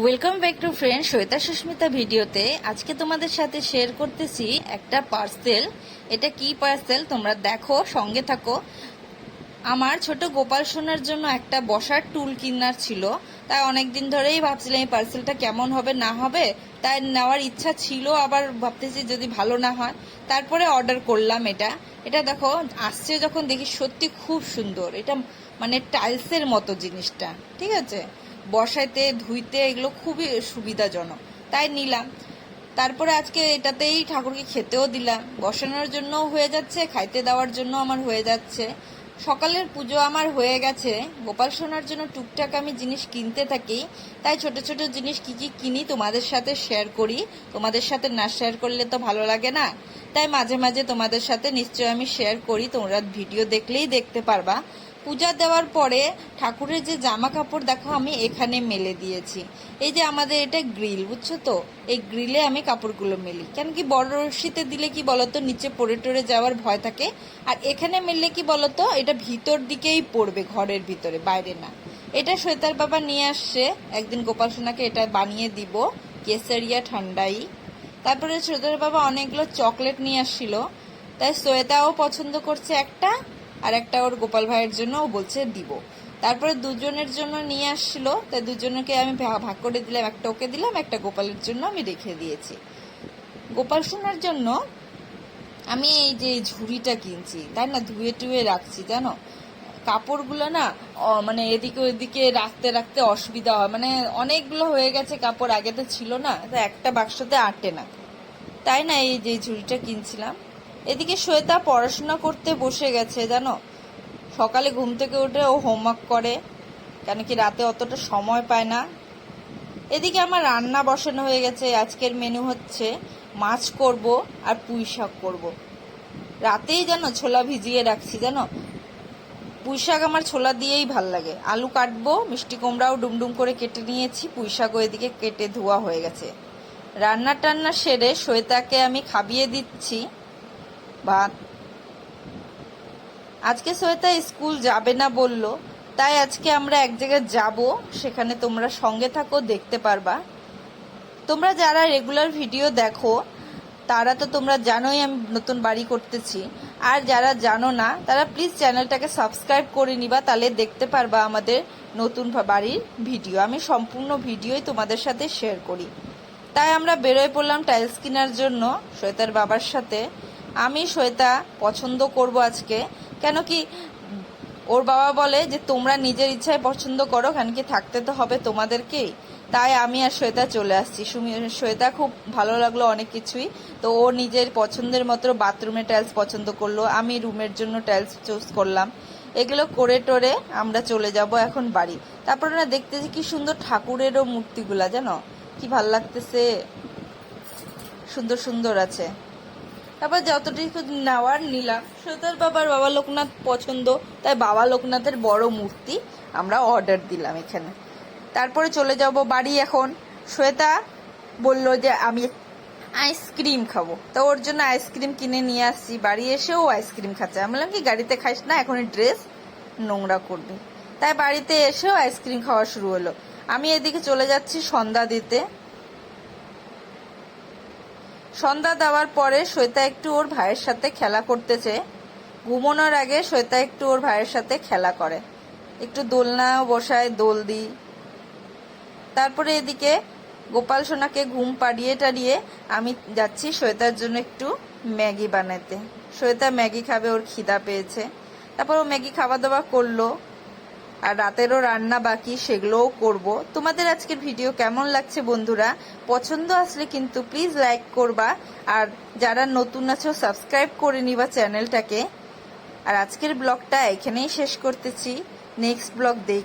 Welcome back to friend Shweta Susmita ভিডিওতে। আজকে তোমাদের সাথে শেয়ার করতেছি একটা পার্সেল। এটা কি পার্সেল তোমরা দেখো, সঙ্গে থাকো। আমার ছোট গোপাল সোনার জন্য একটা বসার টুল কিনার ছিল, তাই অনেকদিন ধরেই ভাবছিলাম এই পার্সেলটা কেমন হবে না হবে, তাই নেওয়ার ইচ্ছা ছিল, আবার ভাবতেছি যদি ভালো না হয়। তারপরে অর্ডার করলাম এটা। এটা দেখো আসছে যখন দেখি সত্যি খুব সুন্দর। এটা মানে টাইলসের মতো জিনিসটা, ঠিক আছে, বসাইতে ধুইতে এগুলো খুবই সুবিধাজনক, তাই নিলাম। তারপরে আজকে এটাতেই ঠাকুরকে খেতেও দিলাম, বসানোর জন্য হয়ে যাচ্ছে, খাইতে দেওয়ার জন্য আমার হয়ে যাচ্ছে। সকালের পুজো আমার হয়ে গেছে। গোপাল সোনার জন্য টুকটাক আমি জিনিস কিনতে থাকি, তাই ছোট ছোট জিনিস কি কি কিনি তোমাদের সাথে শেয়ার করি। তোমাদের সাথে না শেয়ার করলে তো ভালো লাগে না, তাই মাঝে মাঝে তোমাদের সাথে নিশ্চয় আমি শেয়ার করি, তোমরা ভিডিও দেখলেই দেখতে পারবা। পূজা দেওয়ার পরে ঠাকুরের যে জামা কাপড় দেখো আমি এখানে মেলে দিয়েছি। এই যে আমাদের এটা গ্রিল, বুঝছো তো, এই গ্রিলে আমি কাপড়গুলো মেলি। কেন কি বড় রশিতে দিলে কি বলতো নিচে পড়ে টরে যাওয়ার ভয় থাকে, আর এখানে মেললে কি বলতো এটা ভিতর দিকেই পড়বে, ঘরের ভিতরে, বাইরে না। এটা শ্বেতার বাবা নিয়ে আসছে একদিন, গোপাল সোনাকে এটা বানিয়ে দিব, কেসারিয়া ঠান্ডাই। তারপরে শ্বেতার বাবা অনেকগুলো চকলেট নিয়ে আসছিল, তাই শ্বেতাও পছন্দ করছে একটা, আর একটা ওর গোপাল ভাইয়ের জন্য ও বলছে দিব। তারপরে দুজনের জন্য নিয়ে আসছিল, তাই দুজনকে আমি ভাগ করে দিলাম, একটা ওকে দিলাম, একটা গোপালের জন্য আমি রেখে দিয়েছি। গোপাল সোনার জন্য আমি এই যে ঝুড়িটা কিনছি, তাই না, ধুয়ে টুয়ে রাখছি, জানো কাপড়গুলো না মানে এদিকে ওইদিকে রাখতে রাখতে অসুবিধা হয়, মানে অনেকগুলো হয়ে গেছে কাপড়, আগে তো ছিল না, তো একটা বাক্সতে আটে না, তাই না এই যে ঝুড়িটা কিনছিলাম। এদিকে শ্বেতা পড়াশোনা করতে বসে গেছে, জানো সকালে ঘুম থেকে উঠে ও হোমওয়ার্ক করে, কেন কি রাতে অতটা সময় পায় না। এদিকে আমার রান্না বসানো হয়ে গেছে। আজকের মেনু হচ্ছে মাছ করব আর পুঁই শাক করবো। রাতেই জানো ছোলা ভিজিয়ে রাখছি, জানো পুঁই শাক আমার ছোলা দিয়েই ভাল লাগে। আলু কাটবো, মিষ্টি কুমড়াও ডুমডুম করে কেটে নিয়েছি, পুঁই শাকও এদিকে কেটে ধোয়া হয়ে গেছে। রান্না টান্না সেরে শ্বেতাকে আমি খাবিয়ে দিচ্ছি ভাত। আজকে শ্বেতা স্কুল যাবে না বললো, তাই আজকে আমরা এক জায়গায় যাব, সেখানে তোমরা সঙ্গে থাকো, দেখতে পারবা। তোমরা যারা রেগুলার ভিডিও দেখো তারা তো তোমরা জানোই আমি নতুন বাড়ি করতেছি, আর যারা জানো না তারা প্লিজ চ্যানেলটাকে সাবস্ক্রাইব করে নিবা, তাহলে দেখতে পারবা আমাদের নতুন বাড়ির ভিডিও। আমি সম্পূর্ণ ভিডিওই তোমাদের সাথে শেয়ার করি। তাই আমরা বেরোয় পড়লাম টাইলস কেনার জন্য শ্বেতার বাবার সাথে। আমি শ্বেতা পছন্দ করব আজকে, কেন কি ওর বাবা বলে যে তোমরা নিজের ইচ্ছায় পছন্দ করো, কেন কি থাকতে তো হবে তোমাদেরকেই। তাই আমি আর শ্বেতা চলে আসছি। শ্বেতা খুব ভালো লাগলো অনেক কিছুই, তো ও নিজের পছন্দের মতো বাথরুমে টাইলস পছন্দ করলো, আমি রুমের জন্য টাইলস চুজ করলাম। এগুলো করে টোরে আমরা চলে যাব এখন বাড়ি। তারপরে না দেখতেছি কি সুন্দর ঠাকুরেরও মূর্তিগুলা, জানো কি ভাল লাগতেছে, সুন্দর সুন্দর আছে। তারপর যতটুকু নেওয়ার নিলাম। শ্বেতার বাবার বাবা লোকনাথ পছন্দ, তাই বাবা লোকনাথের বড় মূর্তি আমরা অর্ডার দিলাম এখানে। তারপরে চলে যাব বাড়ি এখন। শ্বেতা বলল যে আমি আইসক্রিম খাবো, তো ওর জন্য আইসক্রিম কিনে নিয়ে আসছি। বাড়ি এসেও আইসক্রিম খাচ্ছে। আমি বললাম কি গাড়িতে খাইস না, এখন ড্রেস নোংরা করবে, তাই বাড়িতে এসেও আইসক্রিম খাওয়া শুরু হলো। আমি এদিকে চলে যাচ্ছি সন্ধ্যা দিতে। সন্ধ্যা দেওয়ার পরে শ্বেতা একটু ওর ভাইয়ের সাথে খেলা করতেছে। ঘুমানোর আগে শ্বেতা একটু ওর ভাইয়ের সাথে খেলা করে, একটু দোলনাও বসায়, দোল দিই। তারপরে এদিকে গোপাল সোনাকে ঘুম পাড়িয়ে টাড়িয়ে আমি যাচ্ছি শ্বেতার জন্য একটু ম্যাগি বানাতে। শ্বেতা ম্যাগি খাবে, ওর খিদা পেয়েছে। তারপর ও ম্যাগি খাওয়া দাওয়া করলো, আর রাতেরও রান্না বাকি, সেগুলোও করব। তোমাদের আজকের ভিডিও কেমন লাগছে বন্ধুরা? পছন্দ আসলে কিন্তু প্লিজ লাইক করবা, আর যারা নতুন আছো সাবস্ক্রাইব করে নিবা চ্যানেলটাকে। আর আজকের ব্লগটা এখানেই শেষ করতেছি, নেক্সট ব্লগ দেখ।